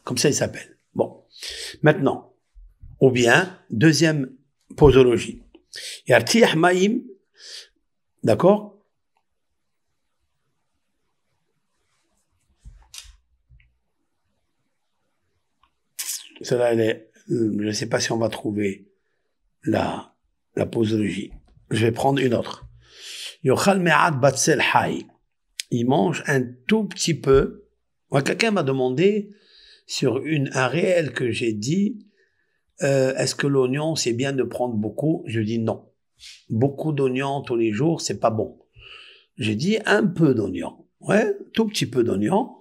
Comme ça, il s'appelle. Bon. Maintenant, ou bien, deuxième posologie. Yartih Maïm, d'accord? Cela, je ne sais pas si on va trouver la posologie. Je vais prendre une autre. Yochal me'ad batsel hay. Il mange un tout petit peu. Moi, quelqu'un m'a demandé sur un réel que j'ai dit, est-ce que l'oignon, c'est bien de prendre beaucoup? Je dis non. Beaucoup d'oignons tous les jours, c'est pas bon. J'ai dit un peu d'oignon. Ouais, tout petit peu d'oignon.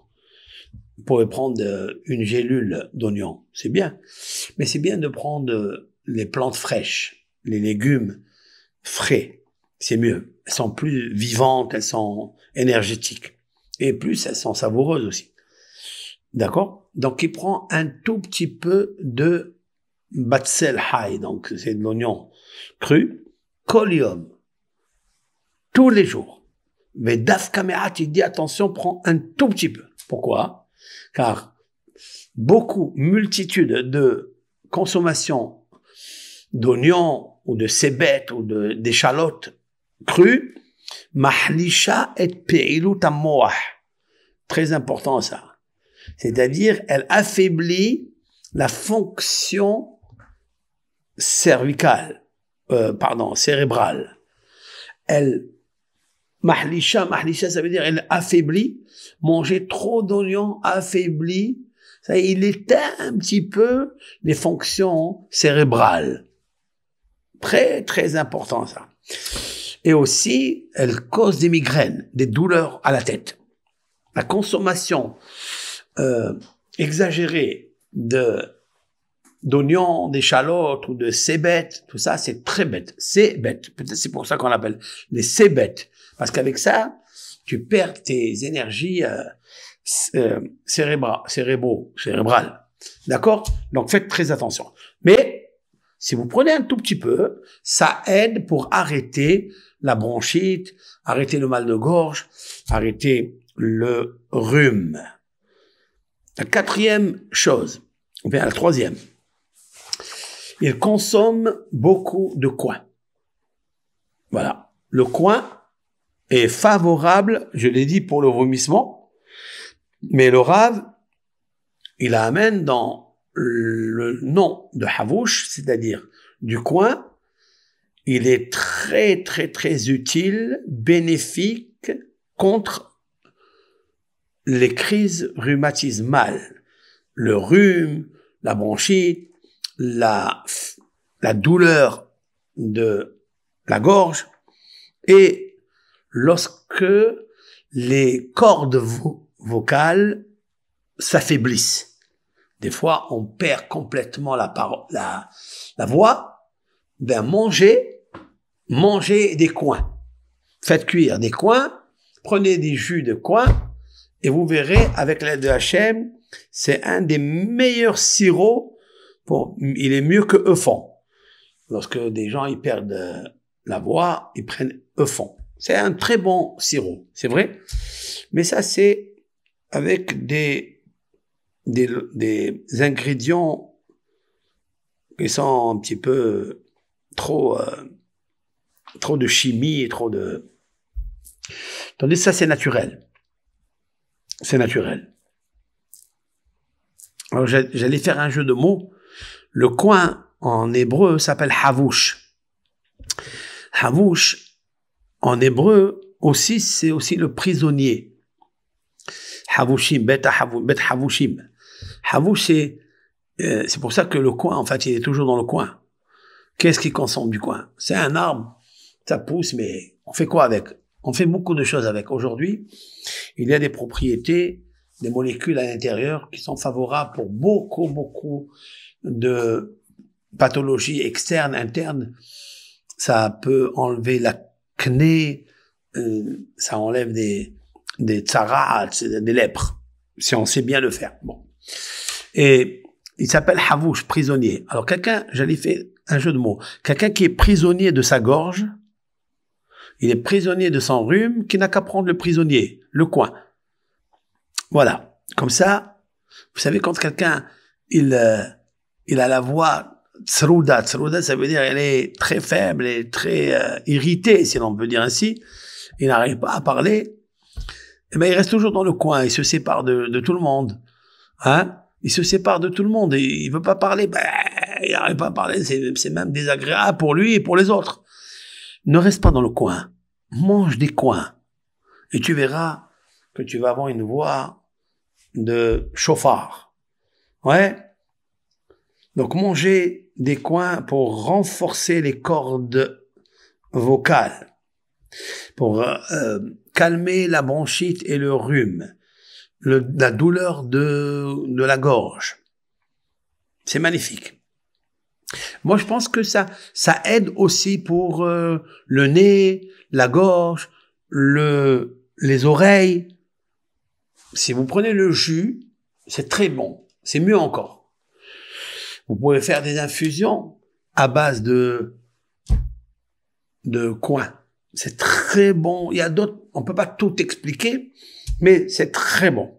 Vous pouvez prendre une gélule d'oignon, c'est bien. Mais c'est bien de prendre les plantes fraîches, les légumes frais. C'est mieux. Elles sont plus vivantes, elles sont énergétiques. Et plus, elles sont savoureuses aussi. D'accord? Donc, il prend un tout petit peu de batsel hay, donc c'est de l'oignon cru, colium, tous les jours. Mais Daf Kamerat, il dit attention, prends un tout petit peu. Pourquoi? Car multitude de consommation d'oignons ou de cébettes ou d'échalotes crues, mahlisha et peilut amoah. Très important ça. C'est-à-dire, elle affaiblit la fonction cérébrale. Mahlisha, ça veut dire elle affaiblit. Manger trop d'oignons affaiblit. Ça, il éteint un petit peu les fonctions cérébrales. Très, très important ça. Et aussi, elle cause des migraines, des douleurs à la tête. La consommation exagérée d'oignons, d'échalotes ou de cébettes, tout ça, c'est très bête. C'est bête. Peut-être c'est pour ça qu'on l'appelle les cébettes. Parce qu'avec ça, tu perds tes énergies cérébrales. D'accord? Donc, faites très attention. Mais, si vous prenez un tout petit peu, ça aide pour arrêter la bronchite, arrêter le mal de gorge, arrêter le rhume. La quatrième chose, ou bien la troisième, il consomme beaucoup de coin. Voilà. Le coin est favorable, je l'ai dit, pour le vomissement, mais le Rav, il amène dans le nom de Havouch, c'est-à-dire du coin, il est très, très, très utile, bénéfique contre les crises rhumatismales, le rhume, la bronchite, la douleur de la gorge, et lorsque les cordes vocales s'affaiblissent. Des fois, on perd complètement la voix. Ben, mangez des coings. Faites cuire des coings, prenez des jus de coings, et vous verrez, avec l'aide de Hachem, c'est un des meilleurs sirops. Il est mieux que Eufon. Lorsque des gens ils perdent la voix, ils prennent Eufon. C'est un très bon sirop, c'est vrai. Mais ça, c'est avec des ingrédients qui sont un petit peu trop de chimie, tandis que ça, c'est naturel. C'est naturel. Alors, j'allais faire un jeu de mots. Le coin, en hébreu, s'appelle Havouch. Havouch, en hébreu, aussi, c'est aussi le prisonnier. Havouchim, bet Havouchim. Havouch, c'est pour ça que le coin, en fait, il est toujours dans le coin. Qu'est-ce qui consomme du coin? C'est un arbre, ça pousse, mais on fait quoi avec? On fait beaucoup de choses avec. Aujourd'hui, il y a des propriétés, des molécules à l'intérieur qui sont favorables pour beaucoup de pathologies externes, internes. Ça peut enlever l'acné, ça enlève des tsarats, des lèpres, si on sait bien le faire. Bon. Et il s'appelle Havouch, prisonnier. Alors j'allais faire un jeu de mots. Quelqu'un qui est prisonnier de sa gorge, il est prisonnier de son rhume, qui n'a qu'à prendre le prisonnier, le coin. Voilà. Comme ça, Vous savez, quand quelqu'un, il a la voix tsrouda, tsrouda, ça veut dire elle est très faible et très irritée, si l'on peut dire ainsi, il n'arrive pas à parler, eh ben, il reste toujours dans le coin, il se sépare de tout le monde. Hein? Il se sépare de tout le monde et il veut pas parler, ben, il n'arrive pas à parler, c'est même désagréable pour lui et pour les autres. Ne reste pas dans le coin. Mange des coins. Et tu verras que tu vas avoir une voix de chauffard. Ouais. Donc, manger des coins pour renforcer les cordes vocales, pour calmer la bronchite et le rhume, la douleur de la gorge. C'est magnifique. Moi, je pense que ça aide aussi pour le nez, la gorge, les oreilles. Si vous prenez le jus, c'est très bon. C'est mieux encore. Vous pouvez faire des infusions à base de coin. C'est très bon. Il y a d'autres, on peut pas tout expliquer, mais c'est très bon.